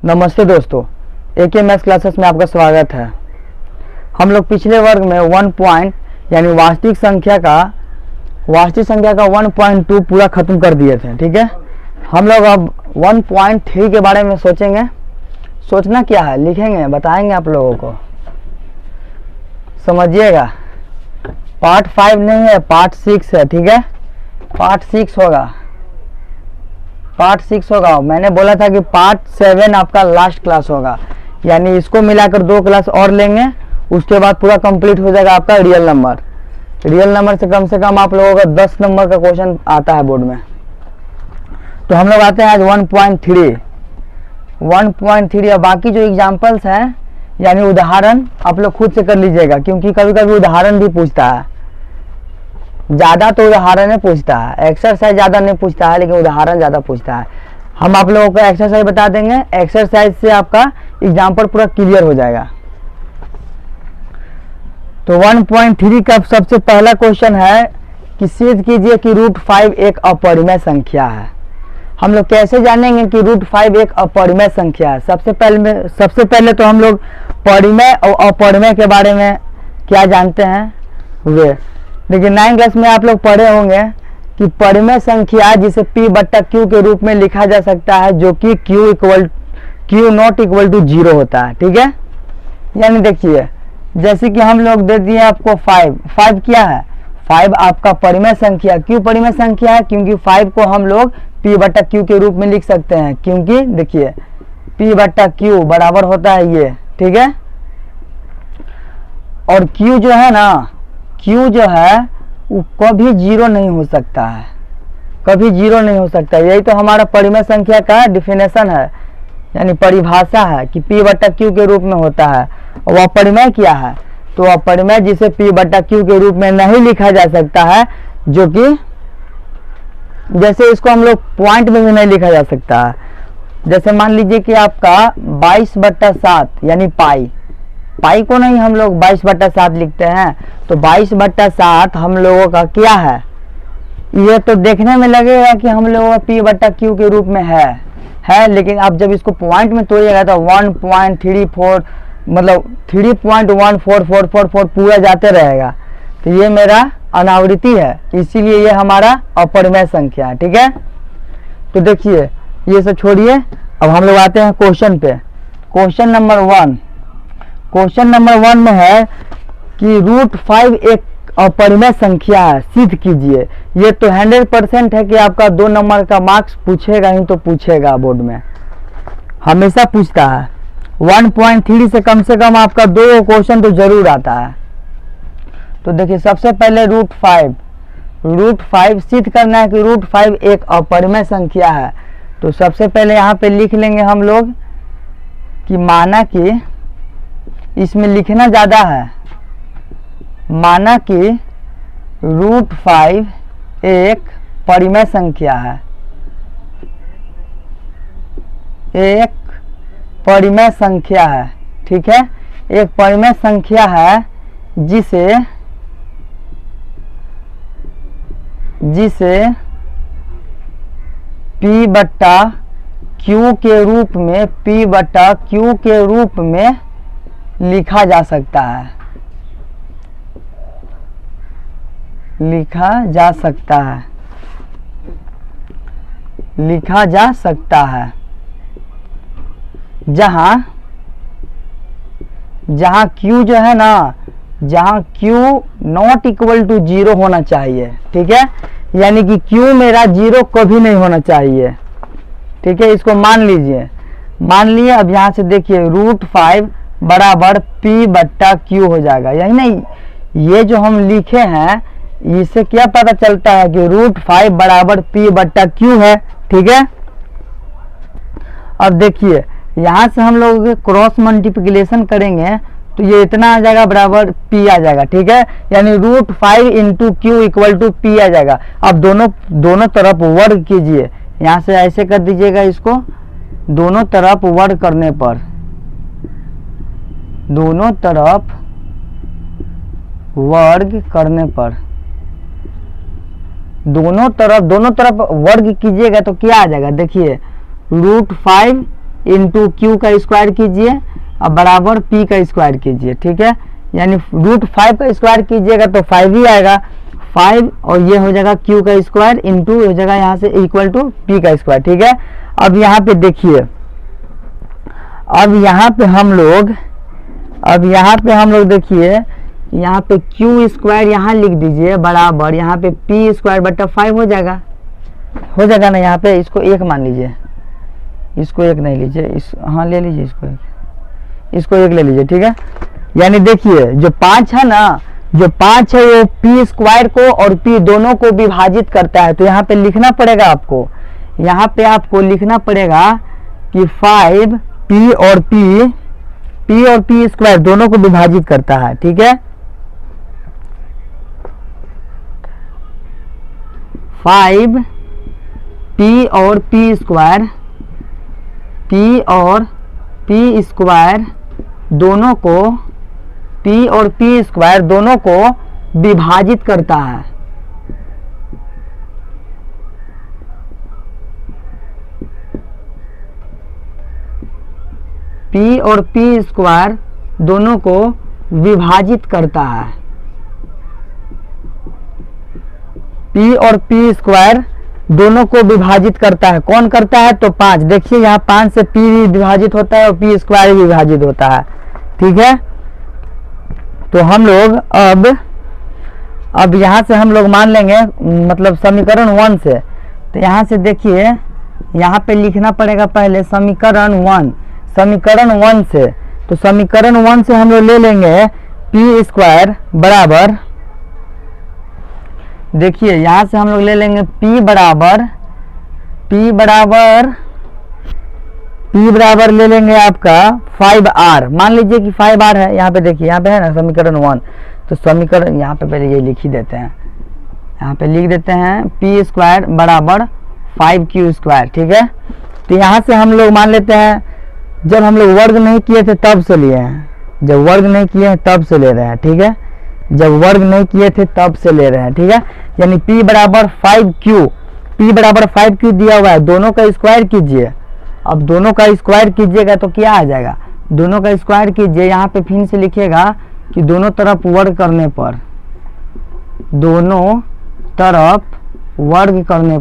नमस्ते दोस्तों, एके maths classes में आपका स्वागत है। हम लोग पिछले वर्ग में 1 पॉइंट यानी वास्तविक संख्या का 1.2 पूरा खत्म कर दिए थे। ठीक है, हम लोग अब 1.3 के बारे में सोचेंगे। सोचना क्या है, लिखेंगे, बताएंगे आप लोगों को, समझिएगा। पार्ट 5 नहीं है, पार्ट 6 है। ठीक है, पार्ट 6 होगा। मैंने बोला था कि पार्ट 7 आपका लास्ट क्लास होगा, यानी इसको मिलाकर 2 क्लास और लेंगे, उसके बाद पूरा कंप्लीट हो जाएगा आपका रियल नंबर। रियल नंबर से कम आप लोगों का 10 नंबर का क्वेश्चन आता है बोर्ड में। तो हम लोग आते हैं आज 1.3 और बाकी जो एग्जाम्पल्स हैं यानी उदाहरण आप लोग खुद से कर लीजिएगा, क्योंकि कभी कभी उदाहरण भी पूछता है। ज़्यादा तो उदाहरण पूछता है, एक्सरसाइज ज़्यादा नहीं पूछता है, लेकिन उदाहरण ज़्यादा पूछता है। हम आप लोगों को एक्सरसाइज बता देंगे, एक्सरसाइज से आपका एग्जाम्पल पूरा क्लियर हो जाएगा। तो 1.3 का सबसे पहला क्वेश्चन है कि सिद्ध कीजिए कि √5 एक अपरिमेय संख्या है। हम लोग कैसे जानेंगे कि √5 एक अपरिमेय संख्या है? सबसे पहले तो हम लोग परिमेय और अपरिमेय के बारे में क्या जानते हैं वे। देखिए 9 क्लास में आप लोग पढ़े होंगे कि परिमेय संख्या जिसे P/Q के रूप में लिखा जा सकता है, जो कि Q0 होता है। ठीक है, यानी देखिए जैसे कि हम लोग दे दिए आपको 5 क्या है? 5 आपका परिमेय संख्या। क्यों परिमेय संख्या है? क्योंकि 5 को हम लोग P/Q के रूप में लिख सकते हैं, क्योंकि देखिए P/Q बराबर होता है ये। ठीक है, और Q जो है ना, Q जो है वो कभी 0 नहीं हो सकता है, कभी 0 नहीं हो सकता। यही तो हमारा परिमेय संख्या का डिफिनेशन है, यानी परिभाषा है कि P/Q के रूप में होता है। और अपरिमेय क्या है? तो अपरिमेय जिसे P/Q के रूप में नहीं लिखा जा सकता है, जो कि जैसे इसको हम लोग पॉइंट में भी नहीं लिखा जा सकता है। जैसे मान लीजिए कि आपका 22/7 यानी पाई को नहीं हम लोग 22/7 लिखते हैं, तो 22/7 हम लोगों का क्या है? ये तो देखने में लगेगा कि हम लोगों का P/Q के रूप में है, लेकिन आप जब इसको पॉइंट में तोड़िएगा तो 1.34 मतलब 3.1444 पूरा जाते रहेगा। तो ये मेरा अनावृत्ति है, इसीलिए ये हमारा अपरिमेय संख्या है। ठीक है, तो देखिए ये सब छोड़िए, अब हम लोग आते हैं क्वेश्चन पे। क्वेश्चन नंबर 1 में है कि √5 एक अपरिमेय संख्या है, सिद्ध कीजिए। ये तो 100% है कि आपका 2 नंबर का मार्क्स पूछेगा ही तो पूछेगा, बोर्ड में हमेशा पूछता है। 1.3 से कम आपका 2 क्वेश्चन तो जरूर आता है। तो देखिए सबसे पहले √5 सिद्ध करना है कि √5 एक अपरिमेय संख्या है। तो सबसे पहले यहाँ पे लिख लेंगे हम लोग कि माना कि इसमें लिखना ज़्यादा है, माना कि √5 एक परिमेय संख्या है, एक परिमेय संख्या है। ठीक है, एक परिमेय संख्या है जिसे P/Q के रूप में लिखा जा सकता है, लिखा जा सकता है। जहां Q जो है ना, जहां Q ≠0 होना चाहिए। ठीक है, यानी कि Q मेरा 0 कभी नहीं होना चाहिए। ठीक है, इसको मान लीजिए, मान लिए। अब यहाँ से देखिए √5 बराबर P/Q हो जाएगा। यही नहीं, ये जो हम लिखे हैं इससे क्या पता चलता है कि √5 बराबर P/Q है। ठीक है, अब देखिए यहाँ से हम लोग क्रॉस मल्टीप्लिकेशन करेंगे तो ये इतना आ जाएगा बराबर P आ जाएगा। ठीक है, यानी √5 × Q = P आ जाएगा। अब दोनों तरफ वर्ग कीजिए, यहाँ से ऐसे कर दीजिएगा इसको। दोनों तरफ वर्ग करने पर, दोनों तरफ वर्ग कीजिएगा तो क्या आ जाएगा? देखिए √5 इंटू क्यू का स्क्वायर कीजिए और बराबर पी का स्क्वायर कीजिए, ठीक है। यानी √5 का स्क्वायर कीजिएगा तो 5 ही आएगा, 5 और ये हो जाएगा क्यू का स्क्वायर इंटू हो जाएगा यहाँ से इक्वल टू पी का स्क्वायर, ठीक है। अब यहाँ पे देखिए, अब यहाँ पे हम लोग देखिए, यहाँ पे क्यू स्क्वायर यहाँ लिख दीजिए बराबर यहाँ पे पी स्क्वायर बटा 5 हो जाएगा ना। यहाँ पे इसको 1 मान लीजिए, इसको 1 नहीं लीजिए, हाँ ले लीजिए, इसको 1 ले लीजिए, ठीक है। यानी देखिए जो 5 है ना, जो 5 है वो पी स्क्वायर को और पी दोनों को विभाजित करता है। तो यहाँ पे लिखना पड़ेगा आपको, यहाँ पे आपको लिखना पड़ेगा कि 5 पी और पी स्क्वायर दोनों को विभाजित करता है, ठीक है। 5 पी और पी स्क्वायर दोनों को विभाजित करता है। पी और पी स्क्वायर दोनों को विभाजित करता है। पी और पी स्क्वायर दोनों को विभाजित करता है। कौन करता है? तो 5। देखिए यहाँ 5 से पी भी विभाजित होता है और पी स्क्वायर भी विभाजित होता है, ठीक है। तो हम लोग अब यहाँ से हम लोग मान लेंगे, मतलब समीकरण 1 से। तो यहाँ से देखिए, यहाँ पे लिखना पड़ेगा पहले समीकरण 1 से। तो समीकरण 1 से हम लोग ले लेंगे पी स्क्वायर बराबर, देखिए यहाँ से हम लोग ले लेंगे पी बराबर ले लेंगे आपका 5r। मान लीजिए कि 5r है, यहाँ पे देखिए, यहाँ पे है ना समीकरण 1। तो समीकरण यहाँ पे पहले ये लिख ही देते हैं, यहाँ पे लिख देते हैं पी स्क्वायर बराबर 5q स्क्वायर, ठीक है। तो यहाँ से हम लोग मान लेते हैं, जब हम लोग वर्ग नहीं किए थे तब से लिए हैं, जब वर्ग नहीं किए हैं तब से ले रहे हैं, ठीक है। जब वर्ग नहीं किए थे तब से ले रहे हैं, ठीक है। यानी p बराबर 5q दिया हुआ है, दोनों का स्क्वायर कीजिए। अब दोनों का स्क्वायर कीजिएगा तो क्या आ जाएगा? दोनों का स्क्वायर कीजिए, यहाँ पे फिर से लिखिएगा कि दोनों तरफ वर्ग करने पर, दोनों तरफ वर्ग करने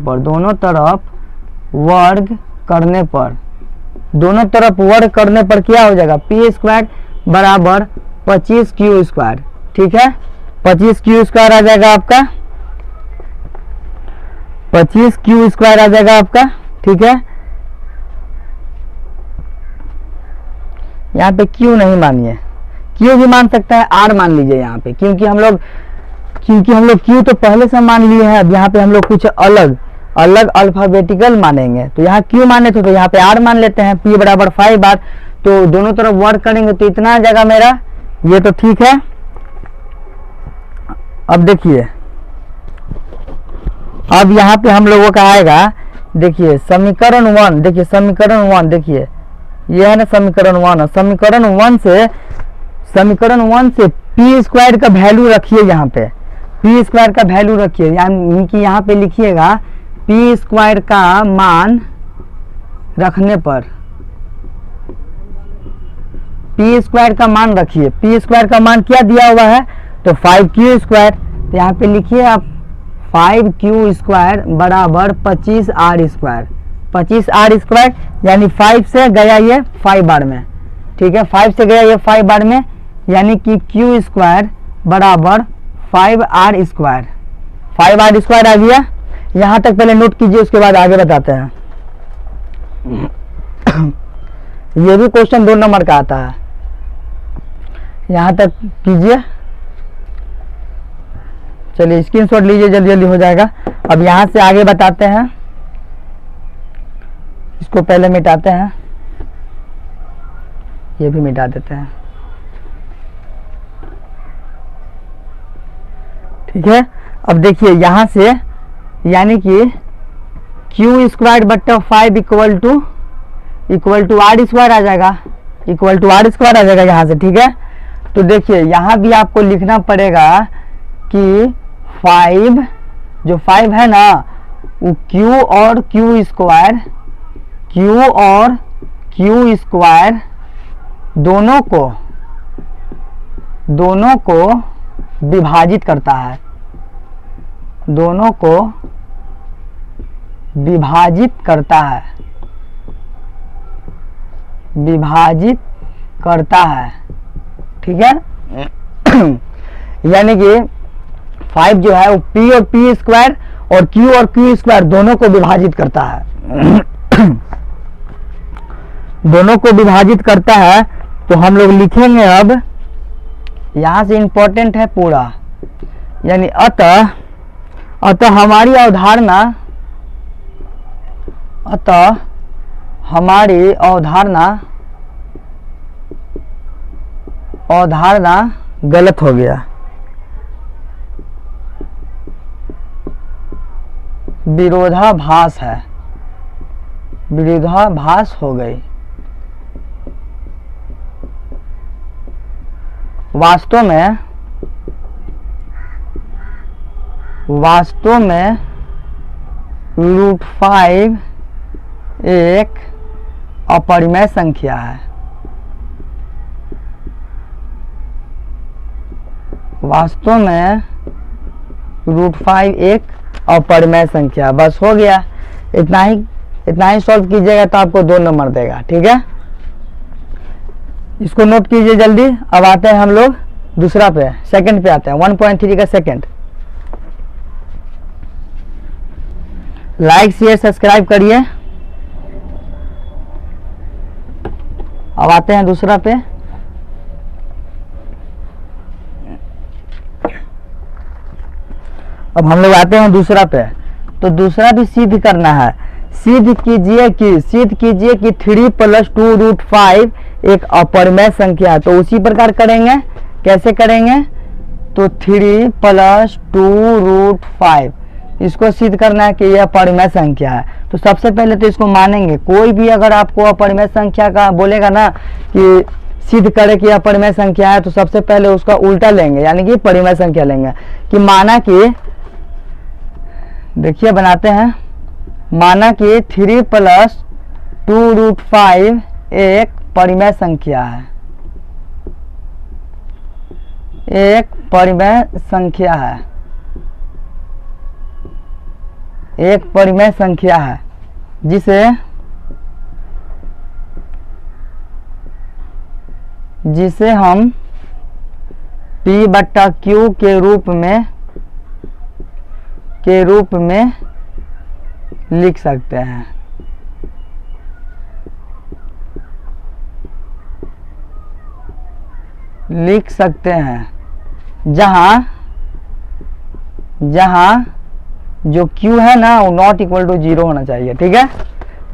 पर क्या हो जाएगा? पी स्क्वायर बराबर 25q स्क्वायर, ठीक है। 25q स्क्वायर आ जाएगा आपका, 25q स्क्वायर आ जाएगा आपका, ठीक है। यहाँ पे q नहीं मानिए, q भी मान सकता है, r मान लीजिए यहाँ पे, क्योंकि हम लोग q तो पहले से मान लिए हैं। अब यहाँ पे हम लोग कुछ अलग अल्फाबेटिकल मानेंगे। तो यहाँ q माने थे तो यहाँ पे r मान लेते हैं। p बराबर 5r, तो दोनों तरफ वर्ग करेंगे तो इतना आ जाएगा मेरा, ये तो ठीक है। अब देखिए, अब यहाँ पे हम लोगों का आएगा, देखिए समीकरण 1, देखिए ये है ना समीकरण 1। समीकरण 1 से पी स्क्वायर का वैल्यू रखिए, यहाँ पे पी स्क्वायर का वैल्यू रखिए, यानी कि यहाँ पे लिखिएगा पी स्क्वायर का मान रखने पर, पी स्क्वायर का मान रखिए। पी स्क्वायर का मान क्या दिया हुआ है? तो 5q स्क्वायर। तो यहाँ पे लिखिए आप 5q स्क्वायर बराबर 25r स्क्वायर, 25r स्क्वायर, यानी 5 से गया ये 5r में, ठीक है। 5 से गया ये 5r में, यानी कि q स्क्वायर बराबर 5r स्क्वायर, 5r स्क्वायर आ गया। यहाँ तक पहले नोट कीजिए, उसके बाद आगे बताते हैं। ये भी क्वेश्चन 2 नंबर का आता है, यहाँ तक कीजिए। चलिए स्क्रीनशॉट लीजिए, जल्दी हो जाएगा। अब यहाँ से आगे बताते हैं, इसको पहले मिटाते हैं, ये भी मिटा देते हैं, ठीक है। अब देखिए यहाँ से, यानी कि q स्क्वायर बट्टा 5 इक्वल टू r स्क्वायर आ जाएगा, यहाँ से, ठीक है। तो देखिए यहाँ भी आपको लिखना पड़ेगा कि 5 जो 5 है ना, वो q और q क्यू स्क्वायर दोनों को विभाजित करता है, दोनों को विभाजित करता है, विभाजित करता है, ठीक है। यानी कि 5 जो है वो p और p स्क्वायर और q स्क्वायर दोनों को विभाजित करता है। दोनों को विभाजित करता है। तो हम लोग लिखेंगे, अब यहां से इंपॉर्टेंट है पूरा, यानी अतः हमारी अवधारणा, अतः हमारी अवधारणा गलत हो गया, विरोधाभास है, विरोधाभास हो गई। वास्तव में √5 एक अपरिमेय संख्या है। वास्तव में √5 एक अपरिमेय संख्या। बस हो गया, इतना ही सॉल्व कीजिएगा तो आपको 2 नंबर देगा, ठीक है। इसको नोट कीजिए जल्दी। अब आते हैं हम लोग दूसरा पे, सेकंड पे आते हैं, 1.3 का सेकंड। लाइक शेयर सब्सक्राइब करिए। अब आते हैं दूसरा पे। अब हम लोग आते हैं दूसरा पे। तो दूसरा भी सिद्ध करना है। सिद्ध कीजिए कि 3 + 2√5 एक अपरिमेय संख्या है। तो उसी प्रकार करेंगे। कैसे करेंगे? तो 3 + 2√5 इसको सिद्ध करना है कि यह अपरिमेय संख्या है। तो सबसे पहले तो इसको मानेंगे। कोई भी अगर आपको अपरिमेय संख्या का बोलेगा ना कि सिद्ध करे कि अपरिमेय संख्या है, तो सबसे पहले उसका उल्टा लेंगे, यानी कि परिमेय संख्या लेंगे। कि माना कि, देखिए बनाते हैं, माना कि 3 + 2√5 एक परिमेय संख्या है, एक परिमेय संख्या है, एक परिमेय संख्या है जिसे हम P/Q के रूप में लिख सकते हैं। जहां जो Q है ना वो ≠ 0 होना चाहिए, ठीक है।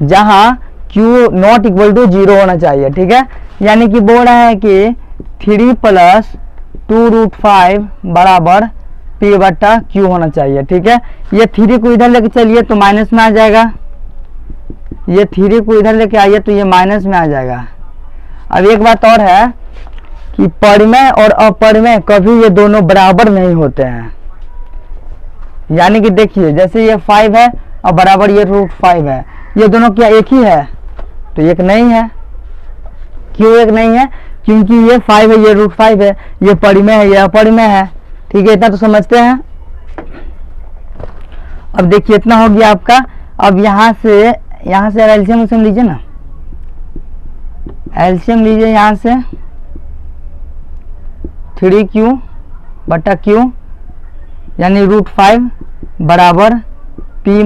जहां Q ≠ 0 होना चाहिए, ठीक है। यानी कि बोल रहा है कि 3 + 2√5 बराबर P/Q होना चाहिए, ठीक है। ये 3 को इधर लेके चलिए तो माइनस में आ जाएगा, ये 3 को इधर लेके आइए तो ये माइनस में आ जाएगा। अब एक बात और है कि परिमेय और अपरिमेय कभी ये दोनों बराबर नहीं होते हैं। यानी कि देखिए, जैसे ये 5 है और बराबर ये √5 है, ये दोनों क्या एक ही है? तो एक नहीं है। क्यों एक नहीं है? क्योंकि ये 5 है, ये √5 है, ये परिमेय है, ये अपरिमेय है, ठीक है। इतना तो समझते हैं। अब देखिए इतना हो गया आपका। अब यहाँ से एलसीएम लीजिए ना, एलसीएम लीजिए यहाँ से 3Q/Q यानी √5 बराबर P -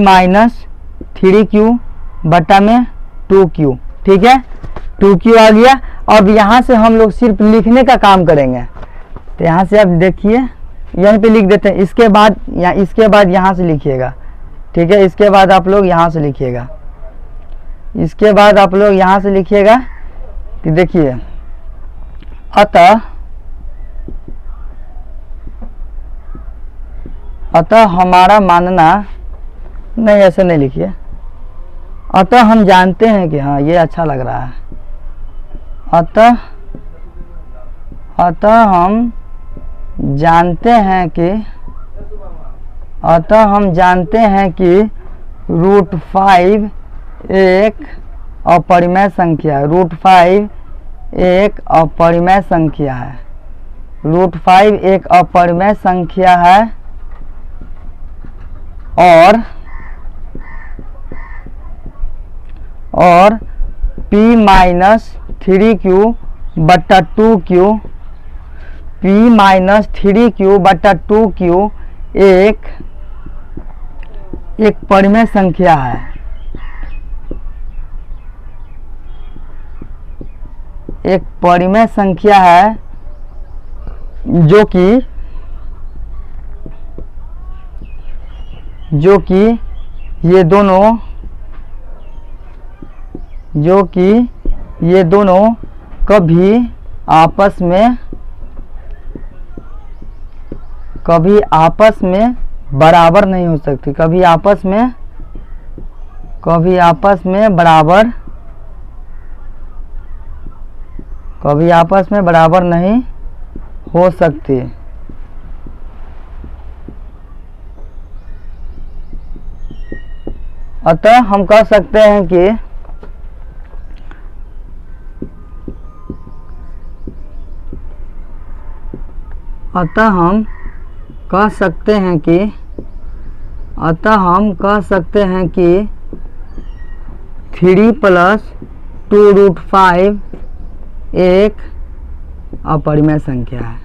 3Q/2Q, ठीक है। 2Q आ गया। अब यहाँ से हम लोग सिर्फ लिखने का काम करेंगे। तो यहाँ से आप देखिए, यहीं पे लिख देते हैं। इसके बाद यहाँ से लिखिएगा, ठीक है। इसके बाद आप लोग यहाँ से लिखिएगा, कि देखिए अतः हमारा मानना, नहीं ऐसे नहीं लिखिए, अतः हम जानते हैं कि, हाँ ये अच्छा लग रहा है। अतः हम जानते हैं कि √5 एक अपरिमेय संख्या है। √5 एक अपरिमेय संख्या है। √5 एक अपरिमेय संख्या है और p-3q बट्टा 2q p-3q बट्टा 2q एक परिमेय संख्या है। एक परिमेय संख्या है जो कि ये दोनों कभी आपस में बराबर नहीं हो सकती। कभी आपस में बराबर नहीं हो सकती। अतः हम कह सकते हैं कि हम कह सकते हैं कि 3 + 2√5 एक अपरिमेय संख्या है।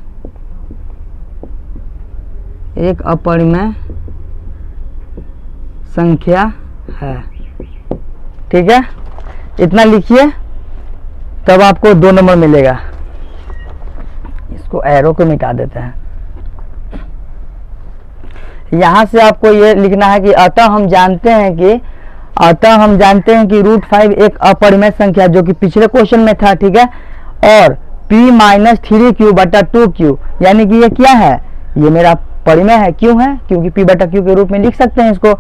एक अपरिमेय संख्या है। ठीक है, इतना लिखिए, तब आपको 2 नंबर मिलेगा। इसको एरो को मिटा देते हैं। यहां से आपको ये लिखना है कि अतः हम जानते हैं कि √5 एक अपरिमेय संख्या, जो कि पिछले क्वेश्चन में था। ठीक है, और p-3q बटा 2q, यानी कि ये क्या है, ये मेरा परिमेय है। क्यों है? क्योंकि p बटा q के रूप में लिख सकते हैं इसको।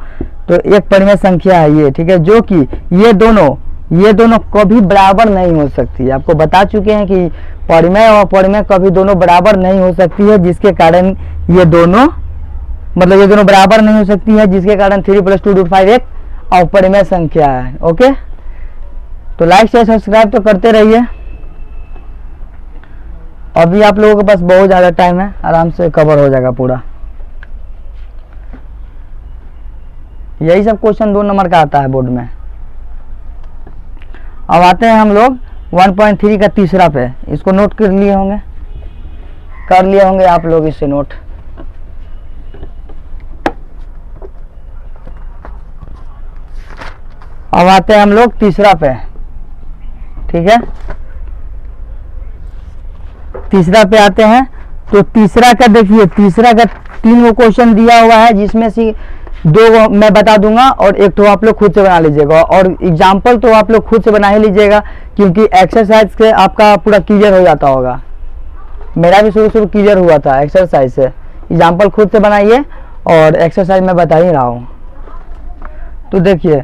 तो एक परिमेय संख्या है ये। ठीक है, जो कि ये दोनों कभी बराबर नहीं हो सकती। आपको बता चुके हैं कि परिमेय और अपरिमेय कभी दोनों बराबर नहीं हो सकती है, जिसके कारण ये दोनों बराबर नहीं हो सकती है, जिसके कारण 3 + 2√5 एक अपरिमेय संख्या है। ओके, तो लाइक शेयर सब्सक्राइब तो करते रहिए। अभी आप लोगों के पास बहुत ज़्यादा टाइम है, आराम से कवर हो जाएगा पूरा। यही सब क्वेश्चन 2 नंबर का आता है बोर्ड में। अब आते हैं हम लोग 1.3 का तीसरा पे। इसको नोट कर लिए होंगे आप लोग इससे नोट। अब आते हैं हम लोग तीसरा पे। ठीक है, तीसरा पे आते हैं। तो तीसरा का देखिए, तीसरा का 3 क्वेश्चन दिया हुआ है, जिसमें से 2 मैं बता दूंगा और एक तो आप लोग खुद से बना लीजिएगा। और एग्जाम्पल तो आप लोग खुद से बना ही लीजिएगा, क्योंकि एक्सरसाइज से आपका पूरा क्लियर हो जाता होगा। मेरा भी शुरू क्लियर हुआ था एक्सरसाइज से। एग्जाम्पल खुद से बनाइए और एक्सरसाइज मैं बता ही रहा हूँ। तो देखिए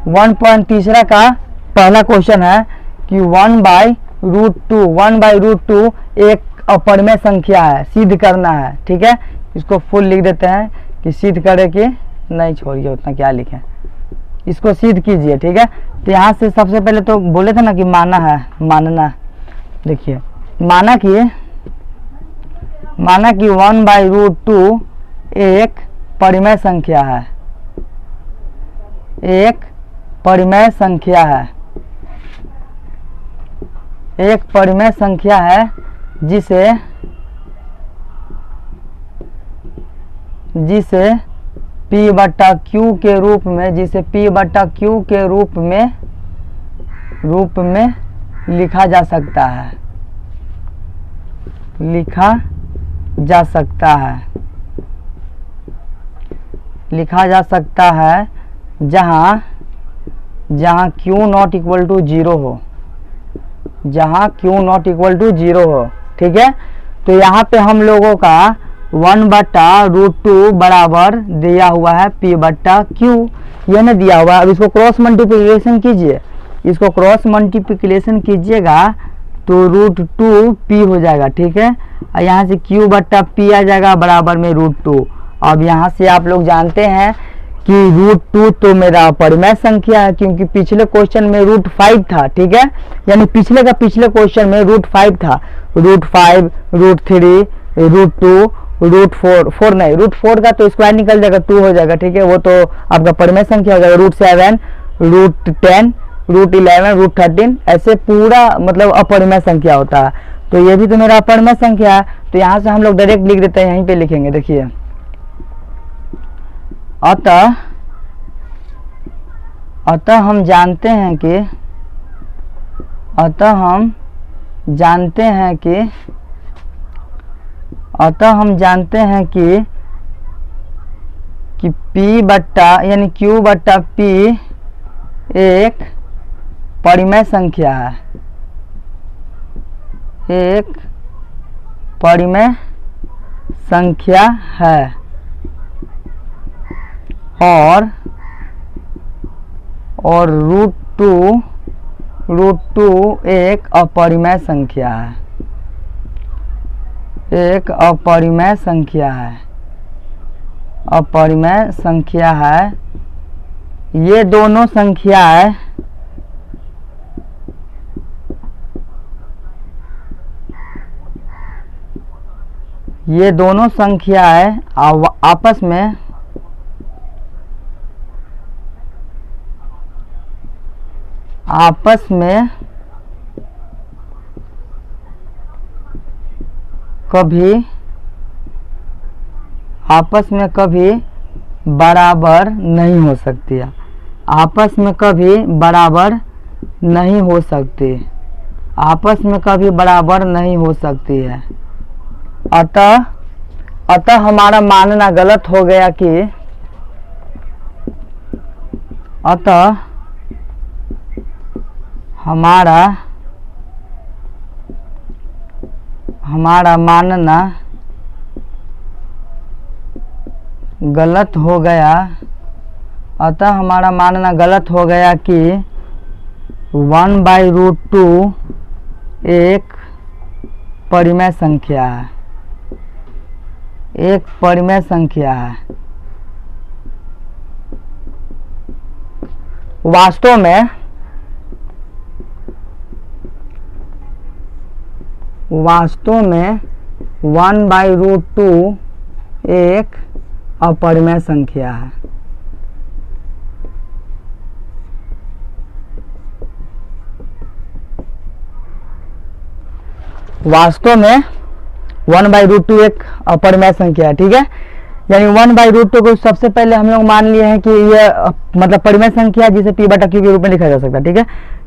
1.3 का पहला क्वेश्चन है कि 1/√2 एक अपरिमेय संख्या है, सिद्ध करना है। ठीक है, इसको फुल लिख देते हैं कि सिद्ध करे कि नहीं, छोड़िए उतना क्या लिखें, इसको सिद्ध कीजिए। ठीक है, तो यहाँ से सबसे पहले तो बोले थे ना कि मानना। देखिए, माना कि 1/√2 एक परिमेय संख्या है। एक परिमेय संख्या है जिसे p बटा q के रूप में लिखा जा सकता है जहाँ q ≠ 0 हो। ठीक है, तो यहाँ पे हम लोगों का 1/√2 बराबर दिया हुआ है p बटा q, ये ना दिया हुआ है। अब इसको क्रॉस मल्टीप्लिकेशन कीजिएगा तो √2p हो जाएगा। ठीक है, और यहाँ से q बटा p आ जाएगा बराबर में √2। अब यहाँ से आप लोग जानते हैं कि √2 तो मेरा परिमेय संख्या है, क्योंकि पिछले क्वेश्चन में √5 था, ठीक है, यानी पिछले का पिछले क्वेश्चन में √5 था, √5, √3, √2, √4 नहीं, √4 का तो स्क्वायर निकल जाएगा, 2 हो जाएगा, ठीक है, वो तो आपका परिमेय संख्या हो जाएगा, √7, √10, √11, √13, ऐसे पूरा मतलब अपरिमेय संख्या होता है। तो ये भी तो मेरा अपरिमेय संख्या है, तो यहाँ से हम लोग डायरेक्ट लिख देते हैं, यहीं पे लिखेंगे, देखिए, अतः हम जानते हैं कि P बट्टा यानी Q बट्टा P एक परिमेय संख्या है, एक परिमेय संख्या है, और √2 एक अपरिमेय संख्या है, एक अपरिमेय संख्या है, अपरिमेय संख्या है। ये दोनों संख्याएं आपस में कभी बराबर नहीं हो सकती है, आपस में कभी बराबर नहीं हो सकती, आपस में कभी बराबर नहीं हो सकती है। अतः हमारा मानना गलत हो गया कि अतः हमारा मानना गलत हो गया, अतः हमारा मानना गलत हो गया कि 1/√2 एक परिमेय संख्या है, एक परिमेय संख्या है। वास्तव में 1/√2 एक अपरिमेय संख्या है। वास्तव में 1/√2 एक अपरिमेय संख्या है, ठीक है, यानी 1/√2 को सबसे पहले हम लोग मान लिए हैं कि ये मतलब परिमेय संख्या जिसे P बटा Q के रूप में लिखा जा सकता है, ठीक है।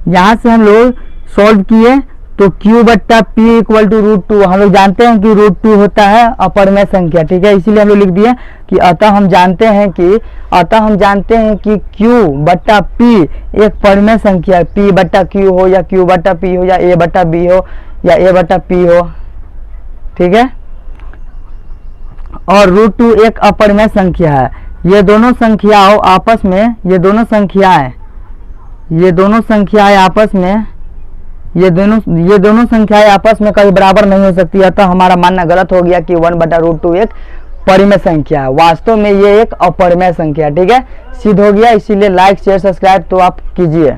यहाँ से हम लोग सॉल्व किए तो Q बट्टा P इक्वल टू √2, हम लोग जानते हैं कि √2 होता है अपरिमेय संख्या, ठीक है, इसीलिए हम लोग लिख दिए कि अतः हम जानते हैं कि Q बट्टा P एक परिमेय संख्या, P बट्टा Q हो या Q बट्टा P हो या A बट्टा B हो या A बट्टा P हो, ठीक है, और √2 एक अपरिमेय संख्या है। ये दोनों संख्याएं आपस में कभी बराबर नहीं हो सकती, अतः हमारा मानना गलत हो गया कि 1/√2 एक परिमेय संख्या है। वास्तव में ये एक अपरिमेय संख्या है, ठीक है, सिद्ध हो गया। इसीलिए लाइक शेयर सब्सक्राइब तो आप कीजिए।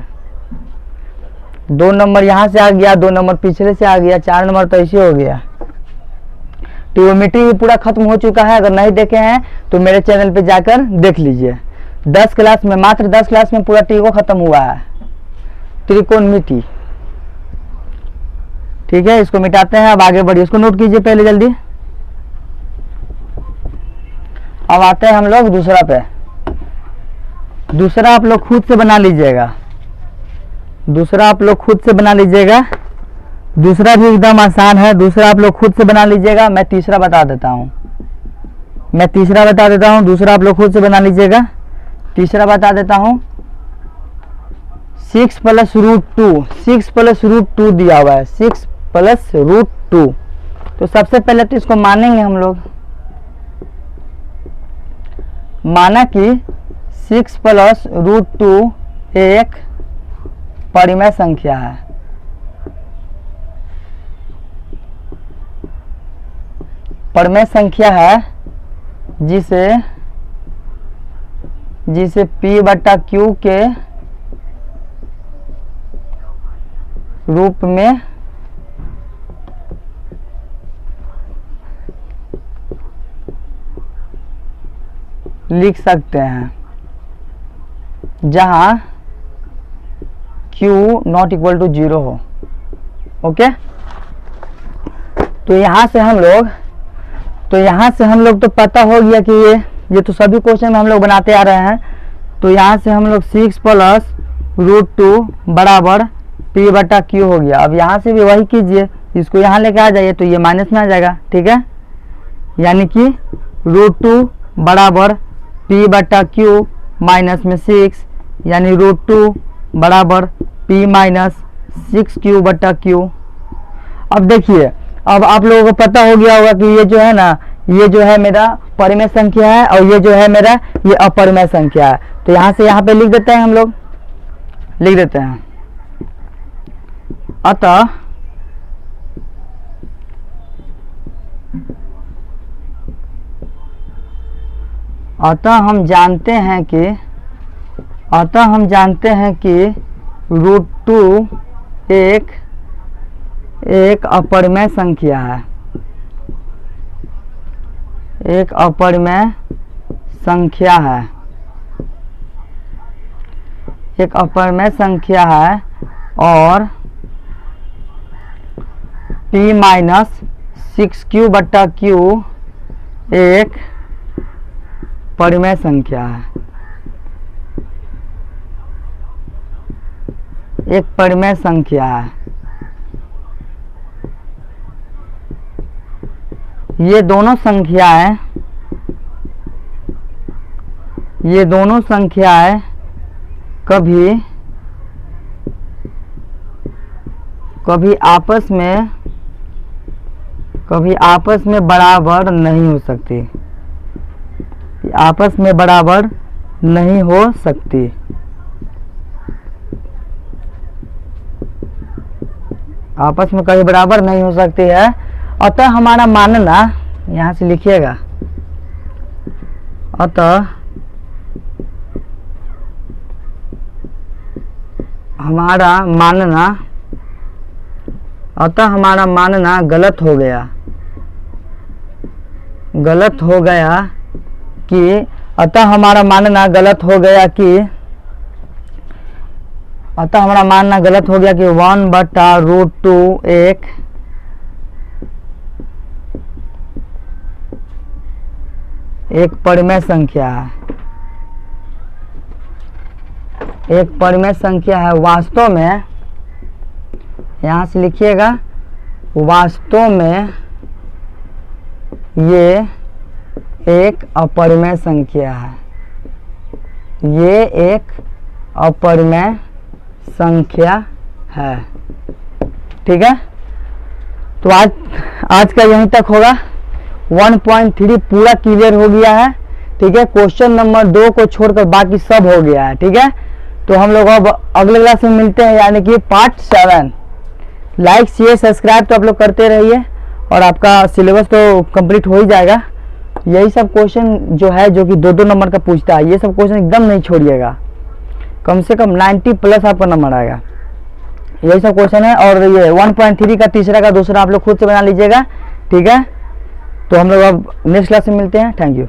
2 नंबर यहाँ से आ गया, 2 नंबर पिछले से आ गया, 4 नंबर तो ऐसे हो गया। ट्रिग्नोमेट्री भी पूरा खत्म हो चुका है, अगर नहीं देखे हैं तो मेरे चैनल पे जाकर देख लीजिए। 10 क्लास में, मात्र 10 क्लास में पूरा ट्रिगो खत्म हुआ है, त्रिकोणमिति, ठीक है। इसको मिटाते हैं, अब आगे बढ़िए, इसको नोट कीजिए पहले जल्दी। अब आते हैं हम लोग दूसरा पे। दूसरा आप लोग खुद से बना लीजिएगा, दूसरा भी एकदम आसान है, दूसरा आप लोग खुद से बना लीजिएगा। मैं तीसरा बता देता हूँ, दूसरा आप लोग खुद से बना लीजिएगा। तीसरा बता देता हूँ, 6 + √2 दिया हुआ है, 6 + √2। तो सबसे पहले तो इसको मानेंगे हम लोग, माना कि 6 + √2 एक परिमेय संख्या है, जिसे P बटा Q के रूप में लिख सकते हैं, जहां Q नॉट इक्वल टू 0 हो। ओके, तो यहाँ से हम लोग तो पता हो गया कि ये तो सभी क्वेश्चन में हम लोग बनाते आ रहे हैं। तो यहाँ से हम लोग 6 प्लस √2 बराबर P बटा Q हो गया। अब यहाँ से भी वही कीजिए, इसको यहाँ लेके आ जाइए तो ये माइनस में आ जाएगा, ठीक है। यानी कि √2 बराबर P बटा Q माइनस में 6, यानी √2 बराबर P माइनस 6Q बटा Q। अब देखिए, अब आप लोगों को पता हो गया होगा कि ये जो है ना, ये जो है मेरा परिमेय संख्या है और ये जो है मेरा ये अपरिमेय संख्या है। तो यहाँ से यहाँ पे लिख देते हैं, हम लोग लिख देते हैं। अतः हम जानते हैं कि √2 एक अपरिमेय संख्या है, एक अपरिमेय संख्या है, एक अपरिमेय संख्या है और P माइनस 6Q बटा Q एक परिमेय संख्या है, एक परिमेय संख्या है। ये दोनों संख्याएं कभी आपस में बराबर नहीं हो सकती, आपस में बराबर नहीं हो सकती। आपस में कभी बराबर नहीं हो सकती है। अतः हमारा मानना, यहाँ से लिखिएगा, अतः हमारा मानना गलत हो गया कि अतः हमारा मानना गलत हो गया कि 1 बटा √2 एक परिमेय संख्या है, एक परिमेय संख्या है। वास्तव में, यहाँ से लिखिएगा, वास्तव में ये एक अपरिमेय संख्या है, ये एक अपरिमेय संख्या है, ठीक है। तो आज का यहीं तक होगा। 1.3 पूरा क्लियर हो गया है, ठीक है। क्वेश्चन नंबर 2 को छोड़कर बाकी सब हो गया है, ठीक है। तो हम लोग अब अगले क्लास में मिलते हैं, यानी कि पार्ट 7। लाइक शेयर सब्सक्राइब तो आप लोग करते रहिए और आपका सिलेबस तो कंप्लीट हो ही जाएगा। यही सब क्वेश्चन जो है, जो कि 2-2 नंबर का पूछता है, ये सब क्वेश्चन एकदम नहीं छोड़िएगा, कम से कम 90 प्लस आपका नंबर आएगा। यही सब क्वेश्चन है। और ये 1.3 का तीसरा का दूसरा आप लोग खुद से बना लीजिएगा, ठीक है। तो हम लोग अब नेक्स्ट क्लास में मिलते हैं। Thank you.